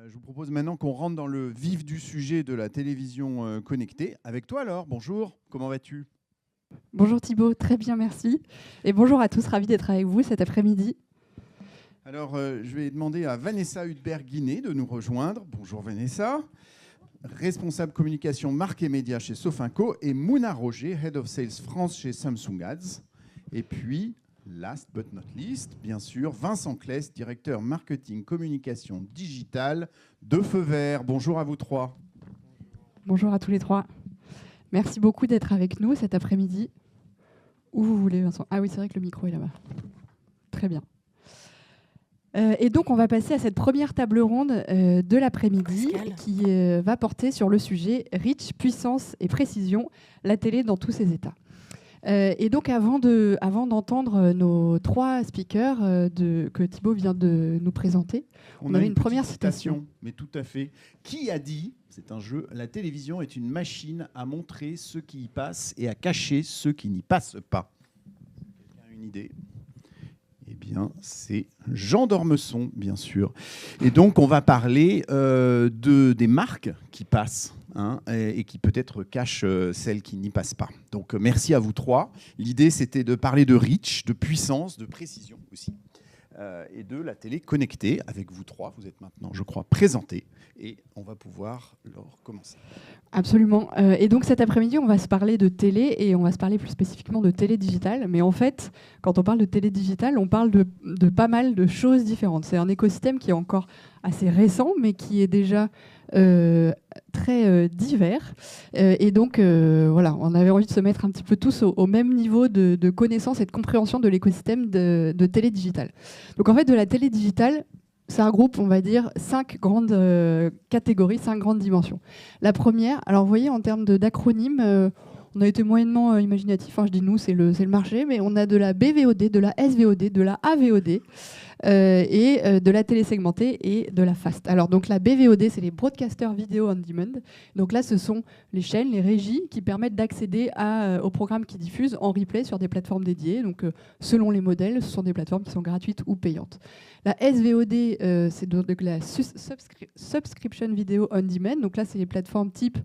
Je vous propose maintenant qu'on rentre dans le vif du sujet de la télévision connectée. Avec toi alors, bonjour, comment vas-tu ? Bonjour Thibaut, très bien, merci. Et bonjour à tous, ravi d'être avec vous cet après-midi. Alors, je vais demander à Vanessa Hudberg-Guinet de nous rejoindre. Bonjour Vanessa, responsable communication marque et médias chez Sofinco, et Mouna Roger, Head of Sales France chez Samsung Ads. Et puis, last but not least, bien sûr, Vincent Claes, directeur marketing communication digitale de Feu Vert. Bonjour à vous trois. Bonjour à tous les trois. Merci beaucoup d'être avec nous cet après-midi. Où vous voulez, Vincent. Ah oui, c'est vrai que le micro est là-bas. Très bien. Et donc, on va passer à cette première table ronde de l'après-midi qui va porter sur le sujet reach, puissance et précision, la télé dans tous ses états. Et donc, avant d'entendre nos trois speakers que Thibaut vient de nous présenter, on avait une première citation. Mais tout à fait. Qui a dit, c'est un jeu, la télévision est une machine à montrer ce qui y passe et à cacher ceux qui n'y passent pas. Quelqu'un a une idée ? Eh bien, c'est Jean d'Ormesson, bien sûr. Et donc, on va parler des marques qui passent et qui peut-être cachent celles qui n'y passent pas. Donc, merci à vous trois. L'idée, c'était de parler de reach, de puissance, de précision aussi, et de la télé connectée. Avec vous trois, vous êtes maintenant, je crois, présentés. Et on va pouvoir leur commencer. Absolument. Et donc cet après-midi, on va se parler de télé et on va se parler plus spécifiquement de télé digitale. Mais en fait, quand on parle de télé digitale, on parle de pas mal de choses différentes. C'est un écosystème qui est encore assez récent, mais qui est déjà très divers. Et donc, voilà, on avait envie de se mettre un petit peu tous au même niveau de connaissance et de compréhension de l'écosystème de télé digitale. Donc en fait, de la télé digitale, ça regroupe, on va dire, 5 grandes catégories, 5 grandes dimensions. La première, alors vous voyez, en termes d'acronymes, on a été moyennement imaginatif. Je dis nous, c'est le marché, mais on a de la BVOD, de la SVOD, de la AVOD, et de la télé segmentée et de la FAST. Alors donc la BVOD, c'est les Broadcaster Video on Demand. Donc là, ce sont les chaînes, les régies qui permettent d'accéder aux programmes qui diffusent en replay sur des plateformes dédiées. Donc selon les modèles, ce sont des plateformes qui sont gratuites ou payantes. La SVOD, c'est donc la Subscription Video on Demand. Donc là, c'est les plateformes type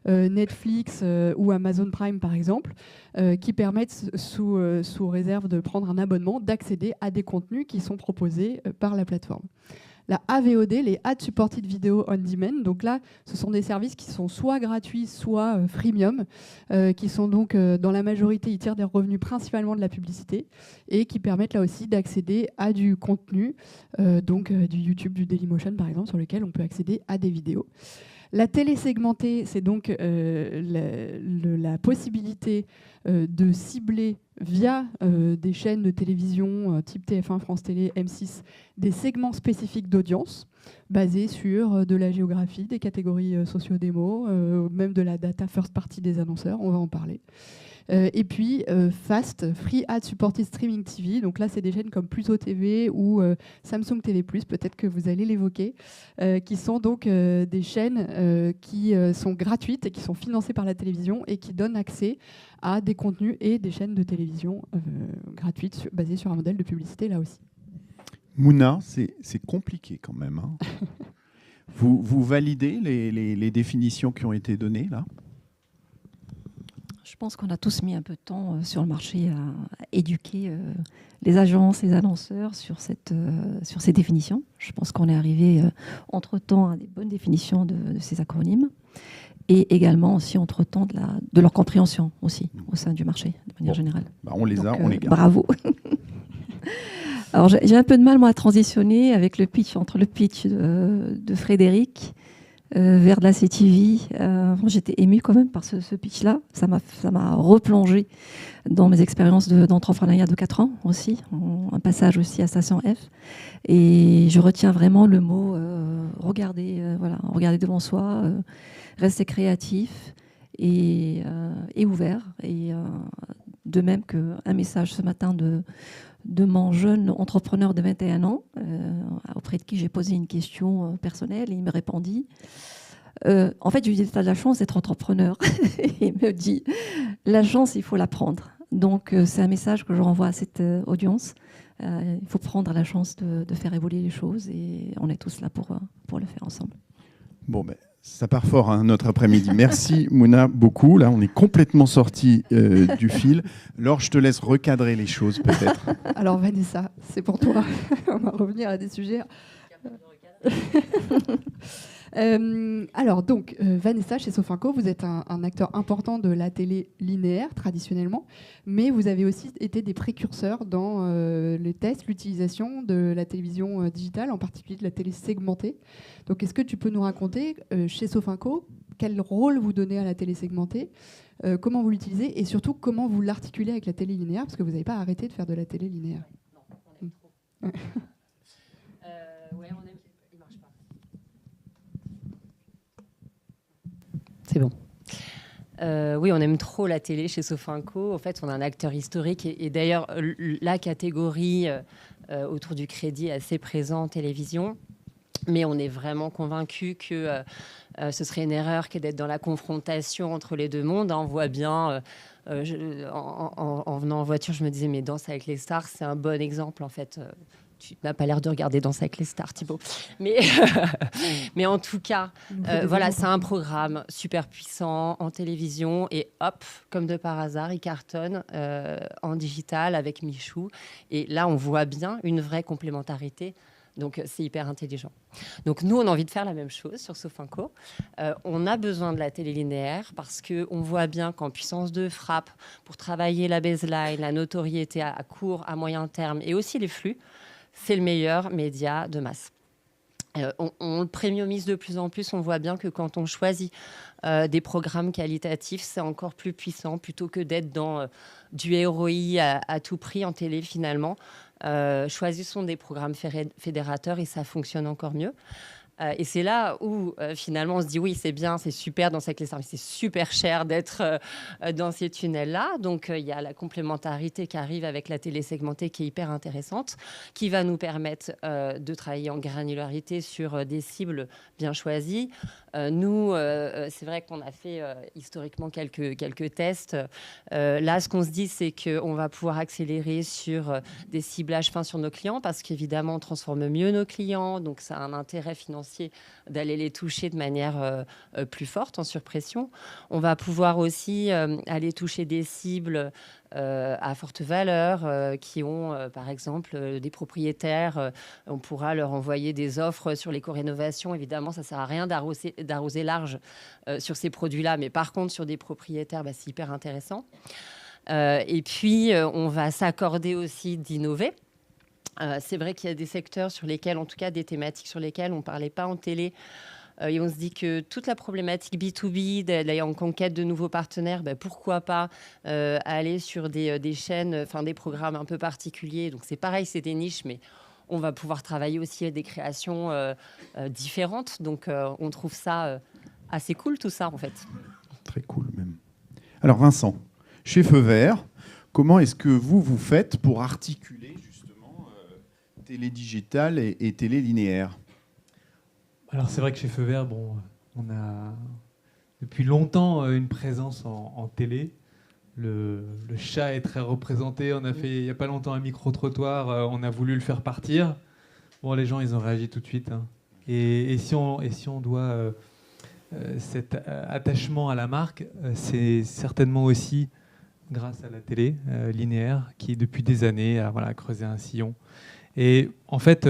Netflix ou Amazon Prime, par exemple, qui permettent, sous réserve de prendre un abonnement, d'accéder à des contenus qui sont proposés par la plateforme. La AVOD, les Ad Supported Video on Demand, donc là, ce sont des services qui sont soit gratuits, soit freemium, qui sont donc, dans la majorité, ils tirent des revenus principalement de la publicité et qui permettent là aussi d'accéder à du contenu, donc du YouTube, du Dailymotion par exemple, sur lequel on peut accéder à des vidéos. La télé segmentée, c'est donc la possibilité de cibler via des chaînes de télévision type TF1, France Télé, M6, des segments spécifiques d'audience basés sur de la géographie, des catégories socio-démo, même de la data first party des annonceurs, on va en parler. Et puis FAST, Free Ad Supported Streaming TV. Donc là, c'est des chaînes comme Pluto TV ou Samsung TV+, peut-être que vous allez l'évoquer, qui sont donc des chaînes qui sont gratuites et qui sont financées par la télévision et qui donnent accès à des contenus et des chaînes de télévision gratuites basées sur un modèle de publicité là aussi. Mouna, c'est compliqué quand même. Vous validez les définitions qui ont été données là ? Je pense qu'on a tous mis un peu de temps sur le marché à éduquer les agences, les annonceurs sur ces définitions. Je pense qu'on est arrivé entre-temps à des bonnes définitions de ces acronymes et également aussi entre-temps de leur compréhension aussi au sein du marché de manière générale. On les a, on les garde. Bravo. Alors j'ai un peu de mal moi à transitionner avec entre le pitch de Frédéric vers de la CTV. J'étais émue quand même par ce pitch-là. Ça m'a replongé dans mes expériences d'entrepreneuriat de 4 ans aussi, un passage aussi à Station F. Et je retiens vraiment le mot regarder devant soi, rester créatif et ouvert. Et de même qu'un message ce matin de mon jeune entrepreneur de 21 ans, auprès de qui j'ai posé une question personnelle et il me répondit. En fait, je lui ai dit, tu as de la chance d'être entrepreneur. Et il me dit, la chance, il faut la prendre. Donc, c'est un message que je renvoie à cette audience. Il faut prendre la chance de faire évoluer les choses et on est tous là pour le faire ensemble. Bon, ben, ça part fort, hein, notre après-midi. Merci Mouna beaucoup. Là, on est complètement sorti du fil. Laure, je te laisse recadrer les choses peut-être. Alors Vanessa, c'est pour toi. On va revenir à des sujets. Alors donc, Vanessa, chez Sofinco, vous êtes un acteur important de la télé linéaire traditionnellement, mais vous avez aussi été des précurseurs dans les tests, l'utilisation de la télévision digitale, en particulier de la télé segmentée. Donc est-ce que tu peux nous raconter, chez Sofinco, quel rôle vous donnez à la télé segmentée, comment vous l'utilisez et surtout comment vous l'articulez avec la télé linéaire, parce que vous n'avez pas arrêté de faire de la télé linéaire. Non, on aime trop. Ouais, on aime. Il marche pas. C'est bon. Oui, on aime trop la télé chez Sofinco. En fait, on est un acteur historique et d'ailleurs, la catégorie autour du crédit est assez présente en télévision. Mais on est vraiment convaincu que ce serait une erreur que d'être dans la confrontation entre les deux mondes. On voit bien, en venant en voiture, je me disais, mais Danse avec les stars, c'est un bon exemple en fait. Tu n'as pas l'air de regarder Danse avec les stars, Thibaut. Mais en tout cas, voilà, c'est un programme super puissant en télévision. Et hop, comme de par hasard, il cartonne en digital avec Michou. Et là, on voit bien une vraie complémentarité. Donc, c'est hyper intelligent. Donc, nous, on a envie de faire la même chose sur Sofinco. On a besoin de la télé linéaire parce qu'on voit bien qu'en puissance de frappe, pour travailler la baseline, la notoriété à court, à moyen terme et aussi les flux, c'est le meilleur média de masse. On le premiumise de plus en plus. On voit bien que quand on choisit des programmes qualitatifs, c'est encore plus puissant plutôt que d'être dans du ROI à tout prix en télé finalement. Choisissons des programmes fédérateurs et ça fonctionne encore mieux. Et c'est là où finalement on se dit oui, c'est bien, c'est super dans cette mais c'est super cher d'être dans ces tunnels-là. Donc il y a la complémentarité qui arrive avec la télé segmentée qui est hyper intéressante, qui va nous permettre de travailler en granularité sur des cibles bien choisies. Nous, c'est vrai qu'on a fait historiquement quelques tests. Là, ce qu'on se dit, c'est qu'on va pouvoir accélérer sur des ciblages fins sur nos clients parce qu'évidemment, on transforme mieux nos clients. Donc, ça a un intérêt financier d'aller les toucher de manière plus forte, en surpression. On va pouvoir aussi aller toucher des cibles à forte valeur qui ont, par exemple, des propriétaires. On pourra leur envoyer des offres sur l'éco-rénovation. Évidemment, ça ne sert à rien d'arroser large sur ces produits-là. Mais par contre, sur des propriétaires, c'est hyper intéressant. Et puis, on va s'accorder aussi d'innover. C'est vrai qu'il y a des secteurs sur lesquels, en tout cas des thématiques sur lesquelles on ne parlait pas en télé. Et on se dit que toute la problématique B2B, d'aller en conquête de nouveaux partenaires, pourquoi pas aller sur des chaînes, enfin des programmes un peu particuliers. Donc c'est pareil, c'est des niches, mais on va pouvoir travailler aussi avec des créations différentes. Donc on trouve ça assez cool tout ça en fait. Très cool même. Alors Vincent, chez Feu Vert, comment est-ce que vous faites pour articuler justement télé digitale et télé linéaire ? Alors c'est vrai que chez Feu Vert, on a depuis longtemps une présence en télé. Le chat est très représenté. On a fait il n'y a pas longtemps un micro-trottoir. On a voulu le faire partir. Bon, les gens, ils ont réagi tout de suite. Hein. Et si on doit cet attachement à la marque, c'est certainement aussi grâce à la télé linéaire qui, depuis des années, a creusé un sillon. Et en fait...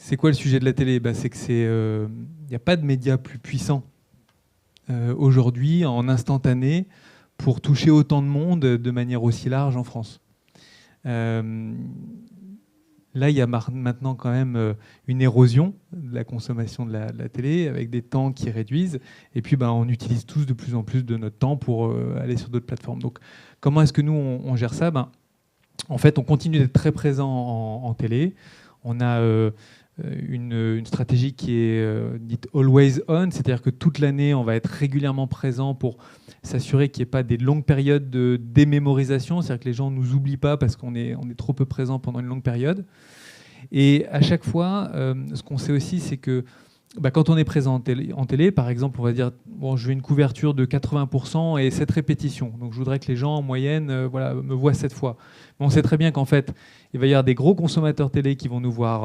c'est quoi le sujet de la télé ? C'est que y a pas de média plus puissant aujourd'hui, en instantané, pour toucher autant de monde de manière aussi large en France. Là, il y a maintenant quand même une érosion de la consommation de la télé, avec des temps qui réduisent. Et puis, on utilise tous de plus en plus de notre temps pour aller sur d'autres plateformes. Donc, comment est-ce que nous, on gère ça ? En fait, on continue d'être très présent en télé. On a... une stratégie qui est dite always on, c'est-à-dire que toute l'année, on va être régulièrement présent pour s'assurer qu'il n'y ait pas des longues périodes de démémorisation, c'est-à-dire que les gens ne nous oublient pas parce qu'on est trop peu présent pendant une longue période. Et à chaque fois, ce qu'on sait aussi, c'est que quand on est présent en télé, par exemple, on va dire, bon, je veux une couverture de 80% et 7 répétitions. Donc je voudrais que les gens, en moyenne, me voient 7 fois. Mais on sait très bien qu'en fait, il va y avoir des gros consommateurs télé qui vont nous voir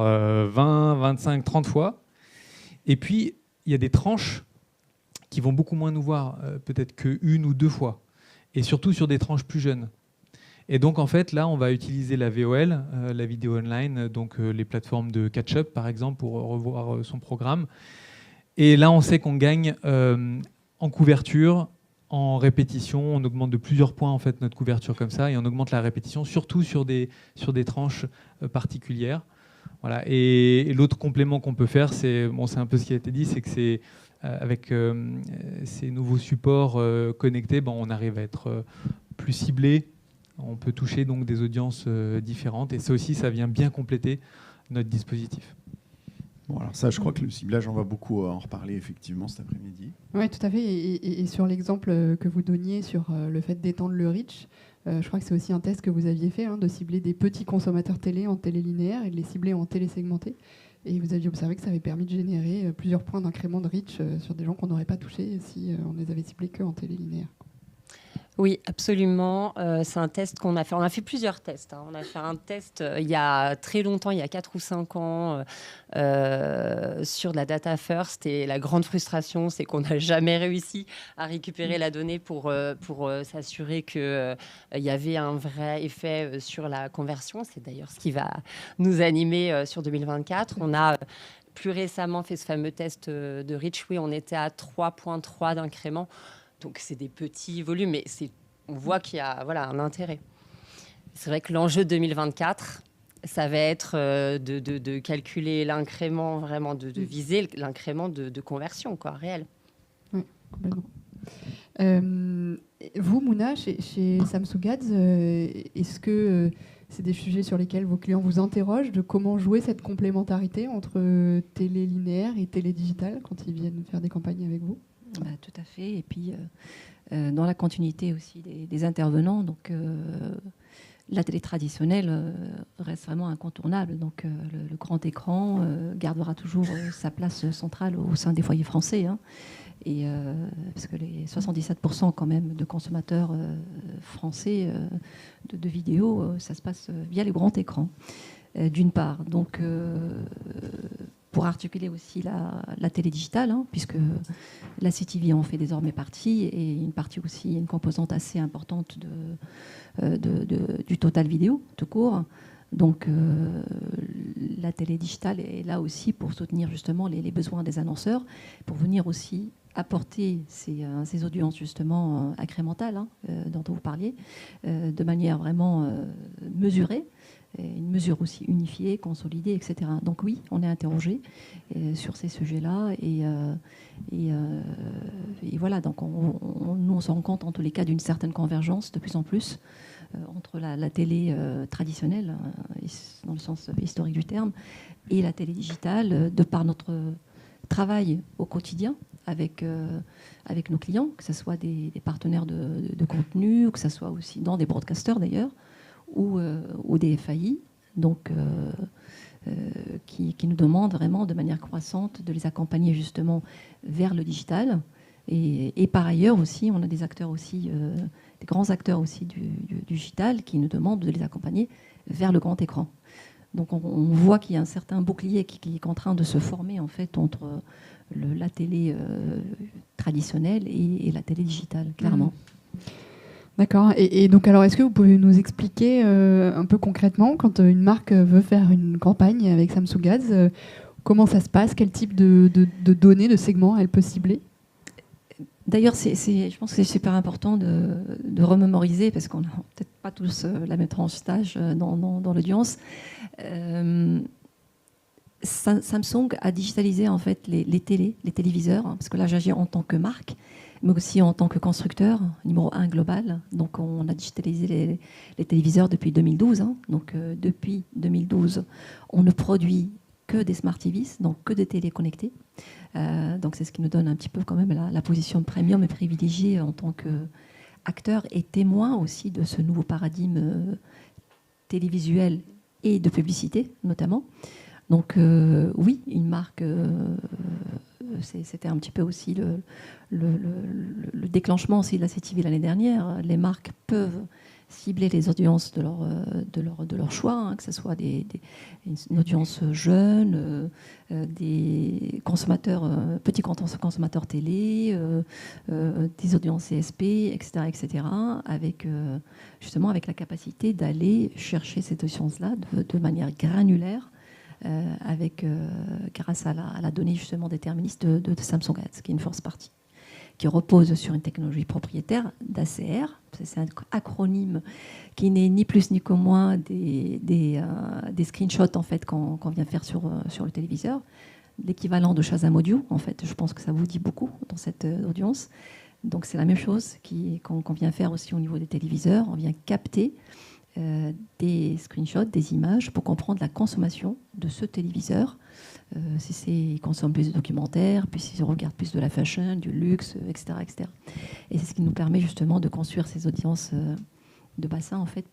20, 25, 30 fois. Et puis, il y a des tranches qui vont beaucoup moins nous voir, peut-être qu'une ou 2 fois. Et surtout sur des tranches plus jeunes. Et donc, en fait, là, on va utiliser la VOL, la vidéo online, donc les plateformes de catch-up, par exemple, pour revoir son programme. Et là, on sait qu'on gagne en couverture, en répétition. On augmente de plusieurs points, en fait, notre couverture comme ça, et on augmente la répétition, surtout sur des tranches particulières. Voilà. Et l'autre complément qu'on peut faire, c'est un peu ce qui a été dit, c'est que c'est avec ces nouveaux supports connectés, on arrive à être plus ciblé. On peut toucher donc des audiences différentes et ça aussi, ça vient bien compléter notre dispositif. Bon, alors ça, je crois que le ciblage, on va beaucoup en reparler effectivement cet après-midi. Oui, tout à fait. Et sur l'exemple que vous donniez sur le fait d'étendre le reach, je crois que c'est aussi un test que vous aviez fait, de cibler des petits consommateurs télé en télé linéaire et de les cibler en télé segmentée. Et vous aviez observé que ça avait permis de générer plusieurs points d'incrément de reach sur des gens qu'on n'aurait pas touchés si on les avait ciblés qu'en télé linéaire. Oui, absolument. C'est un test qu'on a fait. On a fait plusieurs tests. On a fait un test il y a très longtemps, il y a 4 ou 5 ans, sur de la data first. Et la grande frustration, c'est qu'on n'a jamais réussi à récupérer la donnée pour s'assurer qu'il y avait un vrai effet sur la conversion. C'est d'ailleurs ce qui va nous animer sur 2024. On a plus récemment fait ce fameux test de reach. Oui, on était à 3,3 d'incrément. Donc, c'est des petits volumes, mais on voit qu'il y a un intérêt. C'est vrai que l'enjeu de 2024, ça va être de calculer l'incrément, vraiment de viser l'incrément de conversion, réel. Oui, complètement. Vous, Mouna, chez Samsung Ads, est-ce que c'est des sujets sur lesquels vos clients vous interrogent de comment jouer cette complémentarité entre télé linéaire et télé digitale quand ils viennent faire des campagnes avec vous ? Tout à fait. Et puis, dans la continuité aussi des intervenants, donc la télé traditionnelle reste vraiment incontournable. Donc, le grand écran gardera toujours sa place centrale au sein des foyers français. Et, parce que les 77% quand même de consommateurs français de vidéos, ça se passe via les grands écrans, d'une part. Donc, pour articuler aussi la télé digitale, puisque la CTV en fait désormais partie, et une partie aussi, une composante assez importante du total vidéo, tout court. Donc la télé digitale est là aussi pour soutenir justement les besoins des annonceurs, pour venir aussi apporter ces audiences justement incrémentales dont vous parliez, de manière vraiment mesurée, une mesure aussi unifiée, consolidée, etc. Donc oui, on est interrogé sur ces sujets-là et voilà. Donc nous on se rend compte en tous les cas d'une certaine convergence de plus en plus entre la télé traditionnelle, dans le sens historique du terme, et la télé digitale, de par notre travail au quotidien avec nos clients, que ce soit des partenaires de contenu, ou que ce soit aussi dans des broadcasters d'ailleurs, ou des FAI, donc qui nous demandent vraiment de manière croissante de les accompagner justement vers le digital. Et par ailleurs aussi, on a des acteurs aussi, des grands acteurs aussi du digital qui nous demandent de les accompagner vers le grand écran. Donc on voit qu'il y a un certain bouclier qui est en train de se former en fait entre la télé traditionnelle et la télé digitale, clairement. D'accord. Et donc, alors, est-ce que vous pouvez nous expliquer un peu concrètement, quand une marque veut faire une campagne avec Samsung Ads, comment ça se passe, quel type de données, de segments elle peut cibler ? D'ailleurs, je pense que c'est super important de remémoriser, parce qu'on n'a peut-être pas tous la même tranche d'âge dans l'audience. Samsung a digitalisé en fait les téléviseurs, parce que là j'agis en tant que marque, mais aussi en tant que constructeur numéro 1 global. Donc on a digitalisé les téléviseurs depuis 2012. Donc depuis 2012, on ne produit que des Smart TVs, donc que des télés connectées. Donc c'est ce qui nous donne un petit peu quand même la position premium et privilégiée en tant qu'acteur et témoin aussi de ce nouveau paradigme télévisuel et de publicité notamment. Donc oui, une marque c'était un petit peu aussi le déclenchement aussi de la CTV l'année dernière. Les marques peuvent cibler les audiences de leur choix, hein, que ce soit une audience jeune, des consommateurs, petits consommateurs télé, des audiences CSP, etc., justement avec la capacité d'aller chercher cette audience-là de manière granulaire, grâce à la donnée justement déterministe de Samsung Ads, qui est une force partie, qui repose sur une technologie propriétaire d'ACR. C'est un acronyme qui n'est ni plus ni moins des screenshots en fait, qu'on vient faire sur le téléviseur. L'équivalent de Shazam Audio, en fait, je pense que ça vous dit beaucoup dans cette audience. Donc c'est la même chose qu'on vient faire aussi au niveau des téléviseurs. On vient capter des screenshots, des images pour comprendre la consommation de ce téléviseur. Il consomme plus de documentaires, puis il regarde plus de la fashion, du luxe, etc., etc. Et c'est ce qui nous permet justement de construire ces audiences de bassin en fait,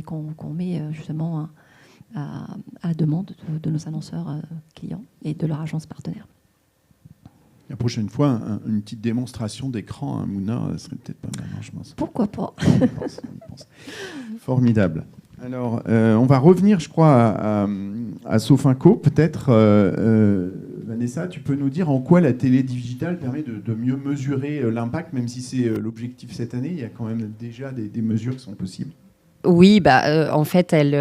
qu'on met justement à la demande de nos annonceurs clients et de leurs agences partenaires. La prochaine fois, une petite démonstration d'écran, Mouna, serait peut-être pas mal, je pense. Pourquoi pas? On pense. Formidable. Alors, on va revenir, je crois, à Sofinco. Peut-être, Vanessa, tu peux nous dire en quoi la télé digitale permet de mieux mesurer l'impact, même si c'est l'objectif cette année, il y a quand même déjà des mesures qui sont possibles. Oui, en fait, elle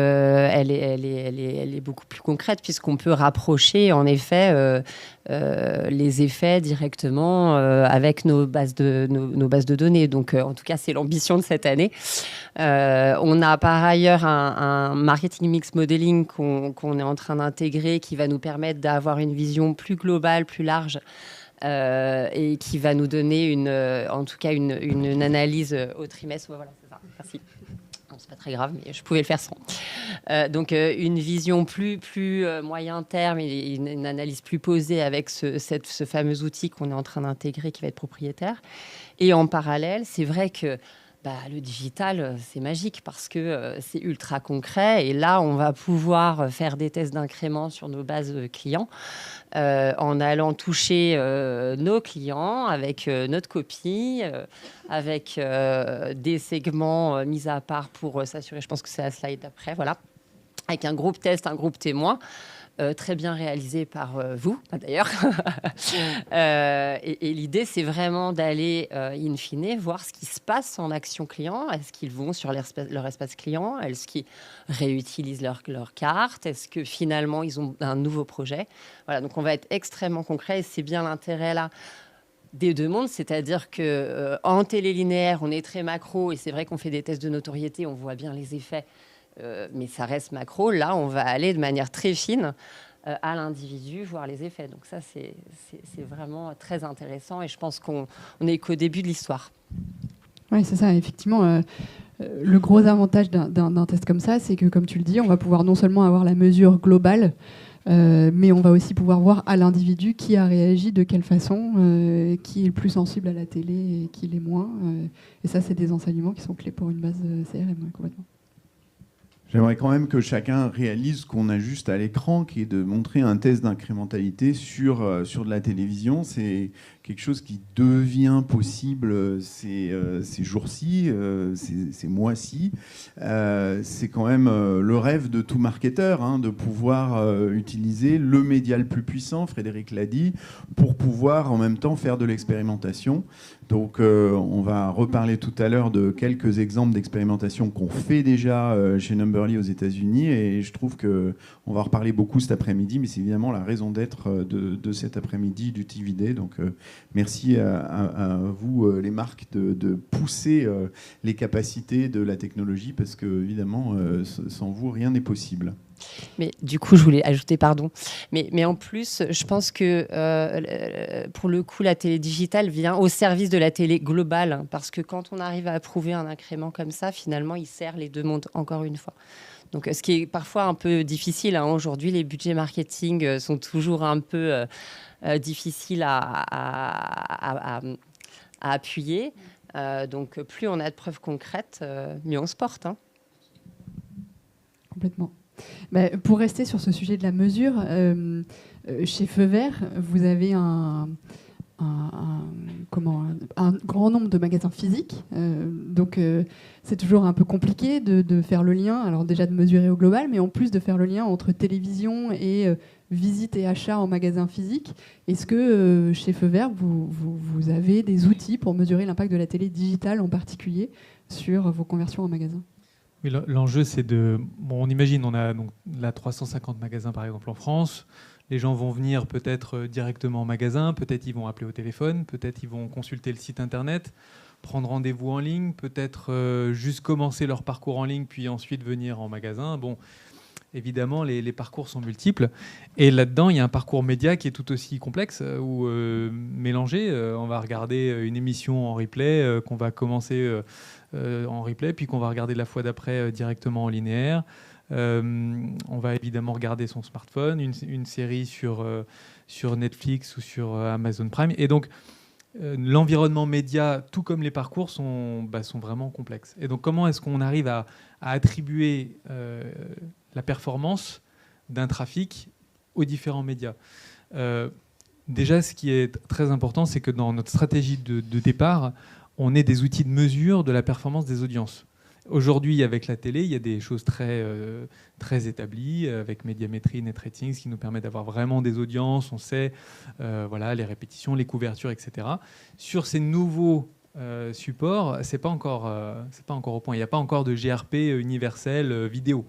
est beaucoup plus concrète puisqu'on peut rapprocher, en effet, les effets directement avec nos bases de données. Donc, en tout cas, c'est l'ambition de cette année. On a par ailleurs un marketing mix modeling qu'on est en train d'intégrer qui va nous permettre d'avoir une vision plus globale, plus large. Et qui va nous donner une analyse au trimestre. Voilà, c'est ça. Merci. C'est pas très grave, mais je pouvais le faire sans. Donc, une vision plus moyen terme et une analyse plus posée avec ce fameux outil qu'on est en train d'intégrer qui va être propriétaire. Et en parallèle, c'est vrai que le digital, c'est magique parce que c'est ultra concret. Et là, on va pouvoir faire des tests d'incrément sur nos bases clients en allant toucher nos clients avec notre copie, avec des segments mis à part pour s'assurer, je pense que c'est la slide d'après, voilà, avec un groupe test, un groupe témoin. Très bien réalisé par vous, d'ailleurs. Et l'idée, c'est vraiment d'aller, in fine, voir ce qui se passe en action client. Est-ce qu'ils vont sur leur espace client? Est-ce qu'ils réutilisent leur carte? Est-ce que finalement, ils ont un nouveau projet? Voilà, donc on va être extrêmement concret et c'est bien l'intérêt là des deux mondes, c'est-à-dire qu'en télé linéaire, on est très macro et c'est vrai qu'on fait des tests de notoriété, on voit bien les effets. Mais ça reste macro. Là, on va aller de manière très fine à l'individu, voir les effets. Donc ça, c'est vraiment très intéressant et je pense qu'on n'est qu'au début de l'histoire. Oui, c'est ça. Effectivement, le gros avantage d'un test comme ça, c'est que, comme tu le dis, on va pouvoir non seulement avoir la mesure globale, mais on va aussi pouvoir voir à l'individu qui a réagi, de quelle façon, qui est le plus sensible à la télé et qui l'est moins. Et ça, c'est des enseignements qui sont clés pour une base CRM, complètement. J'aimerais quand même que chacun réalise ce qu'on a juste à l'écran, qui est de montrer un test d'incrémentalité sur de la télévision. C'est quelque chose qui devient possible ces jours-ci, ces mois-ci. C'est quand même le rêve de tout marketeur, de pouvoir utiliser le média le plus puissant, Frédéric l'a dit, pour pouvoir en même temps faire de l'expérimentation. Donc on va reparler tout à l'heure de quelques exemples d'expérimentation qu'on fait déjà chez Numberly aux États-Unis et je trouve qu'on va en reparler beaucoup cet après-midi, mais c'est évidemment la raison d'être de cet après-midi du TV Day. Donc merci à vous les marques de pousser les capacités de la technologie parce que évidemment sans vous rien n'est possible. Mais du coup, je voulais ajouter, pardon, mais en plus, je pense que pour le coup, la télé digitale vient au service de la télé globale, hein, parce que quand on arrive à approuver un incrément comme ça, finalement, il sert les deux mondes, encore une fois. Donc, ce qui est parfois un peu difficile, hein, aujourd'hui, les budgets marketing sont toujours un peu difficiles à appuyer. Donc, plus on a de preuves concrètes, mieux on se porte. Hein. Complètement. Pour rester sur ce sujet de la mesure, chez Feu Vert, vous avez un grand nombre de magasins physiques. Donc, c'est toujours un peu compliqué de faire le lien, alors déjà de mesurer au global, mais en plus de faire le lien entre télévision et visite et achat en magasin physique. Est-ce que chez Feu Vert, vous avez des outils pour mesurer l'impact de la télé digitale en particulier sur vos conversions en magasin ? Oui, l'enjeu, c'est de... Bon, on imagine, on a donc là 350 magasins, par exemple, en France. Les gens vont venir peut-être directement en magasin, peut-être ils vont appeler au téléphone, peut-être ils vont consulter le site internet, prendre rendez-vous en ligne, peut-être juste commencer leur parcours en ligne, puis ensuite venir en magasin. Bon, évidemment, les parcours sont multiples. Et là-dedans, il y a un parcours média qui est tout aussi complexe ou mélangé. On va regarder une émission en replay qu'on va commencer en replay, puis qu'on va regarder la fois d'après directement en linéaire. On va évidemment regarder son smartphone, une série sur Netflix ou sur Amazon Prime. Et donc, l'environnement média, tout comme les parcours, sont vraiment complexes. Et donc, comment est-ce qu'on arrive à attribuer la performance d'un trafic aux différents médias ? Déjà, ce qui est très important, c'est que dans notre stratégie de départ, on ait des outils de mesure de la performance des audiences. Aujourd'hui, avec la télé, il y a des choses très établies, avec médiamétrie, net ratings, qui nous permettent d'avoir vraiment des audiences. On sait les répétitions, les couvertures, etc. Sur ces nouveaux supports, c'est pas encore au point. Il n'y a pas encore de GRP universel vidéo.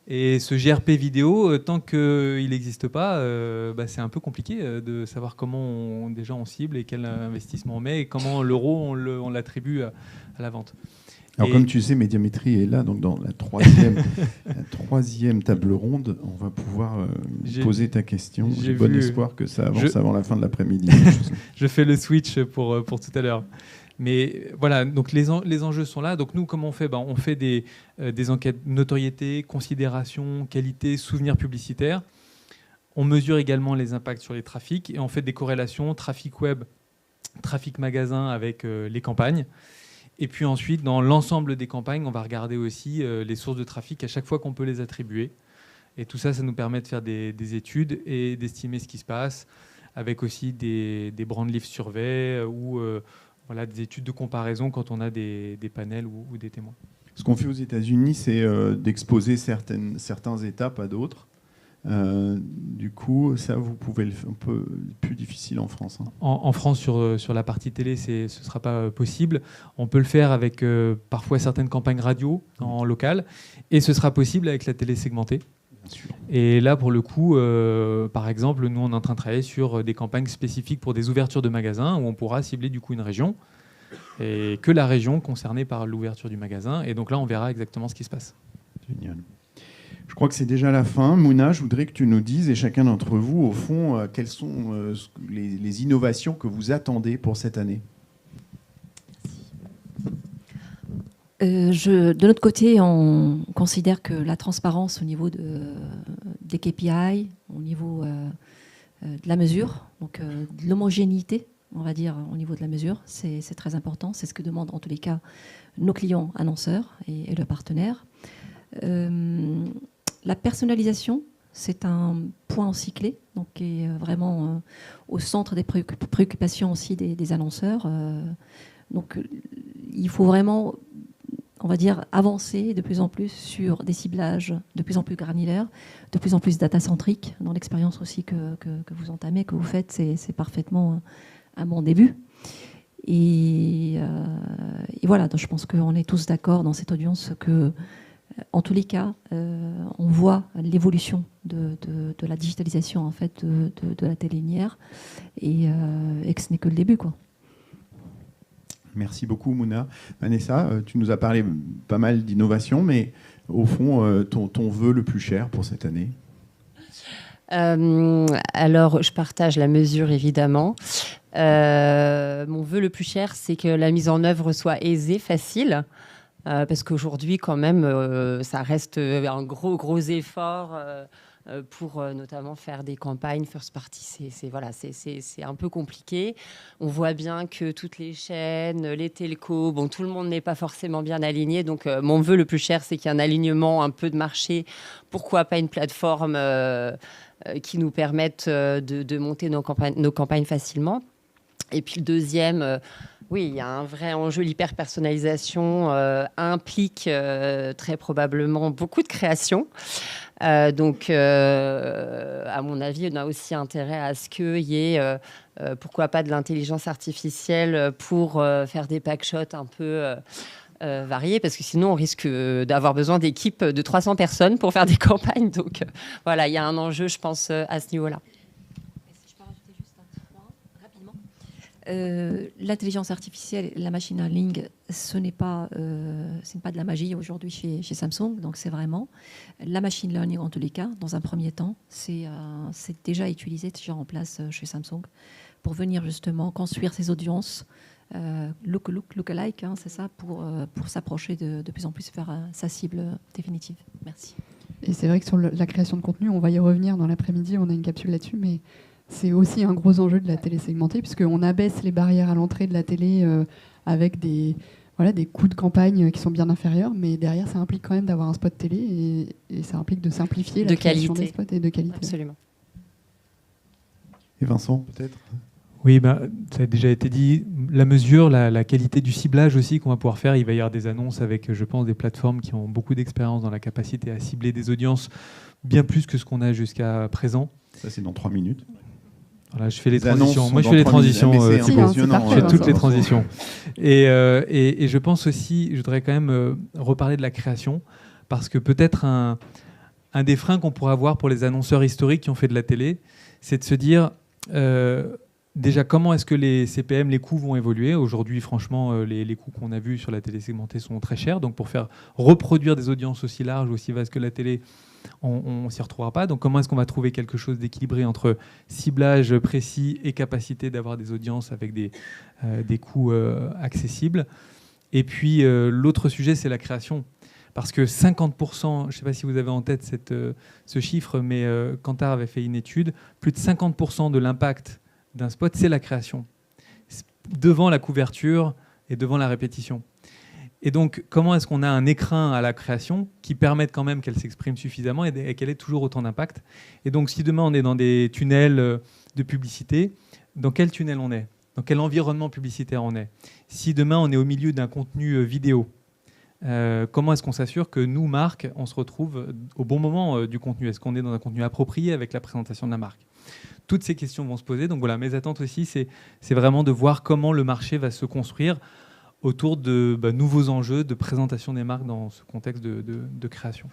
Et ce GRP vidéo, tant qu'il n'existe pas, c'est un peu compliqué de savoir comment on cible et quel investissement on met et comment l'euro on l'attribue à la vente. Alors, comme tu sais, Médiamétrie est là, donc dans la troisième table ronde, on va pouvoir poser ta question. J'ai bon espoir que ça avance avant la fin de l'après-midi. Je fais le switch pour tout à l'heure. Mais voilà, donc les enjeux sont là. Donc nous, comment on fait ? On fait des enquêtes notoriété, considération, qualité, souvenirs publicitaires. On mesure également les impacts sur les trafics et on fait des corrélations trafic web, trafic magasin avec les campagnes. Et puis ensuite, dans l'ensemble des campagnes, on va regarder aussi les sources de trafic à chaque fois qu'on peut les attribuer. Et tout ça, ça nous permet de faire des études et d'estimer ce qui se passe, avec aussi des brand lift surveys ou des études de comparaison quand on a des panels ou des témoins. Ce qu'on fait aux États-Unis, c'est d'exposer certains étapes à d'autres. Du coup, ça, vous pouvez le faire un peu plus difficile en France. Hein. En France, sur la partie télé, ce ne sera pas possible. On peut le faire avec parfois certaines campagnes radio en local, et ce sera possible avec la télé segmentée. Bien sûr. Et là, pour le coup, par exemple, nous, on est en train de travailler sur des campagnes spécifiques pour des ouvertures de magasins, où on pourra cibler du coup une région, et que la région concernée par l'ouverture du magasin. Et donc là, on verra exactement ce qui se passe. Génial. Je crois que c'est déjà la fin. Mouna, je voudrais que tu nous dises, et chacun d'entre vous, au fond, quelles sont les innovations que vous attendez pour cette année ? De notre côté, on considère que la transparence au niveau des KPI, au niveau de la mesure, donc de l'homogénéité, on va dire, au niveau de la mesure, c'est très important. C'est ce que demandent en tous les cas nos clients annonceurs et leurs partenaires. La personnalisation, c'est un point aussi clé, donc qui est vraiment au centre des préoccupations aussi des annonceurs. Donc, il faut vraiment, on va dire, avancer de plus en plus sur des ciblages de plus en plus granulaires, de plus en plus data-centriques. Dans l'expérience aussi que vous entamez, que vous faites, c'est parfaitement un bon début. Et voilà, donc je pense qu'on est tous d'accord dans cette audience que en tous les cas, on voit l'évolution de la digitalisation en fait, de la télé linéaire et que ce n'est que le début, quoi. Merci beaucoup, Mouna. Vanessa, tu nous as parlé pas mal d'innovation, mais au fond, ton vœu le plus cher pour cette année ? Alors, je partage la mesure, évidemment. Mon vœu le plus cher, c'est que la mise en œuvre soit aisée, facile. parce qu'aujourd'hui, quand même, ça reste un gros effort pour notamment faire des campagnes first party. C'est un peu compliqué. On voit bien que toutes les chaînes, les telcos, bon, tout le monde n'est pas forcément bien aligné. Donc, mon vœu le plus cher, c'est qu'il y ait un alignement un peu de marché. Pourquoi pas une plateforme qui nous permette de monter nos campagnes facilement. Et puis le deuxième, oui, il y a un vrai enjeu. L'hyper-personnalisation implique très probablement beaucoup de création. Donc, à mon avis, on a aussi intérêt à ce qu'il y ait, pourquoi pas, de l'intelligence artificielle pour faire des packshots un peu variés, parce que sinon, on risque d'avoir besoin d'équipes de 300 personnes pour faire des campagnes. Donc, voilà, il y a un enjeu, je pense, à ce niveau-là. L'intelligence artificielle, la machine learning, ce n'est pas de la magie aujourd'hui chez Samsung. Donc c'est vraiment la machine learning en tous les cas. Dans un premier temps, c'est déjà utilisé, déjà en place chez Samsung pour venir justement construire ses audiences look-alike, c'est ça, pour s'approcher de plus en plus vers sa cible définitive. Merci. Et c'est vrai que sur la création de contenu, on va y revenir dans l'après-midi. On a une capsule là-dessus, mais c'est aussi un gros enjeu de la télé segmentée, puisqu'on abaisse les barrières à l'entrée de la télé avec des coûts de campagne qui sont bien inférieurs, mais derrière, ça implique quand même d'avoir un spot télé et ça implique de simplifier la création des spots et de qualité. Absolument. Et Vincent, peut-être ? Oui, ça a déjà été dit. La mesure, la qualité du ciblage aussi qu'on va pouvoir faire. Il va y avoir des annonces avec, je pense, des plateformes qui ont beaucoup d'expérience dans la capacité à cibler des audiences bien plus que ce qu'on a jusqu'à présent. Ça, c'est dans 3 minutes. Voilà, je fais les transitions. Moi, je fais les transitions. C'est impressionnant. Je fais toutes les transitions. Et je pense aussi, je voudrais quand même reparler de la création, parce que peut-être un des freins qu'on pourrait avoir pour les annonceurs historiques qui ont fait de la télé, c'est de se dire déjà comment est-ce que les CPM, les coûts vont évoluer. Aujourd'hui, franchement, les coûts qu'on a vus sur la télé segmentée sont très chers. Donc, pour faire reproduire des audiences aussi larges, aussi vastes que la télé, on ne s'y retrouvera pas. Donc comment est-ce qu'on va trouver quelque chose d'équilibré entre ciblage précis et capacité d'avoir des audiences avec des coûts accessibles. Et puis l'autre sujet, c'est la création. Parce que 50%, je ne sais pas si vous avez en tête ce chiffre, mais Kantar avait fait une étude, plus de 50% de l'impact d'un spot, c'est la création. Devant la couverture et devant la répétition. Et donc, comment est-ce qu'on a un écrin à la création qui permette quand même qu'elle s'exprime suffisamment et qu'elle ait toujours autant d'impact. Et donc, si demain on est dans des tunnels de publicité, dans quel tunnel on est ? Dans quel environnement publicitaire on est ? Si demain on est au milieu d'un contenu vidéo, comment est-ce qu'on s'assure que nous, marques, on se retrouve au bon moment du contenu ? Est-ce qu'on est dans un contenu approprié avec la présentation de la marque ? Toutes ces questions vont se poser. Donc voilà, mes attentes aussi, c'est vraiment de voir comment le marché va se construire autour de nouveaux enjeux de présentation des marques dans ce contexte de création.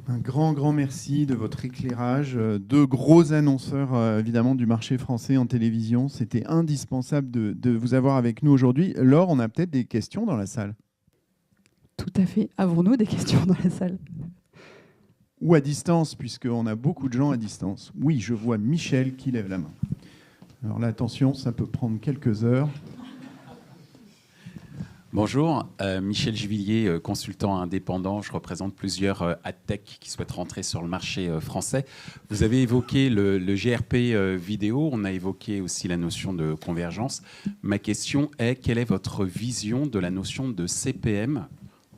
Un grand merci de votre éclairage. 2 gros annonceurs, évidemment, du marché français en télévision. C'était indispensable de vous avoir avec nous aujourd'hui. Laure, on a peut-être des questions dans la salle ? Tout à fait. Avons-nous des questions dans la salle ? Ou à distance, puisqu'on a beaucoup de gens à distance. Oui, je vois Michel qui lève la main. Alors là, attention, ça peut prendre quelques heures. Bonjour, Michel Juvillier, consultant indépendant. Je représente plusieurs adtech qui souhaitent rentrer sur le marché français. Vous avez évoqué le GRP vidéo, on a évoqué aussi la notion de convergence. Ma question est, quelle est votre vision de la notion de CPM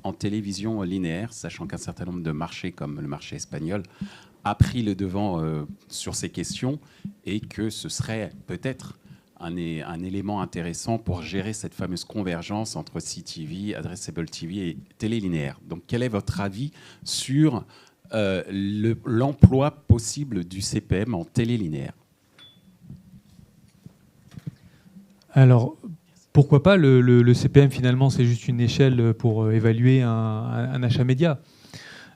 en télévision linéaire, sachant qu'un certain nombre de marchés, comme le marché espagnol, a pris le devant sur ces questions et que ce serait peut-être un élément intéressant pour gérer cette fameuse convergence entre CTV, Addressable TV et télé linéaire. Donc, quel est votre avis sur l'emploi possible du CPM en télé linéaire ? Alors, pourquoi pas ? Le CPM, finalement, c'est juste une échelle pour évaluer un achat média.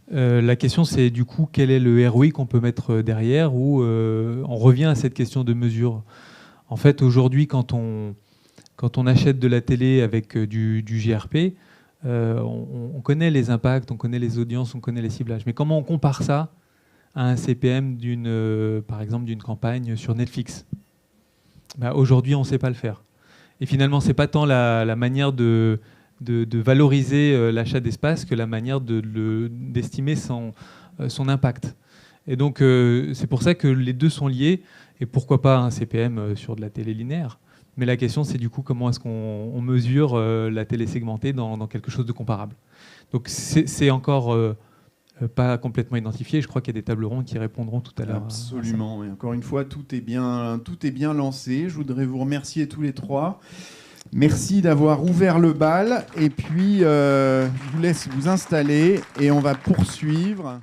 La question, c'est du coup, quel est le ROI qu'on peut mettre derrière, ou on revient à cette question de mesure. En fait, aujourd'hui, quand on achète de la télé avec du GRP, on connaît les impacts, on connaît les audiences, on connaît les ciblages. Mais comment on compare ça à un CPM, par exemple, d'une campagne sur Netflix ? Aujourd'hui, on ne sait pas le faire. Et finalement, ce n'est pas tant la manière de valoriser l'achat d'espace que la manière d'estimer son impact. Et donc, c'est pour ça que les deux sont liés, et pourquoi pas un CPM sur de la télé linéaire. Mais la question, c'est du coup comment est-ce qu'on mesure la télé segmentée dans quelque chose de comparable. Donc, c'est encore pas complètement identifié. Je crois qu'il y a des tables rondes qui répondront tout à l'heure. Absolument. Et encore une fois, tout est bien lancé. Je voudrais vous remercier tous les trois. Merci d'avoir ouvert le bal. Et puis, je vous laisse vous installer et on va poursuivre.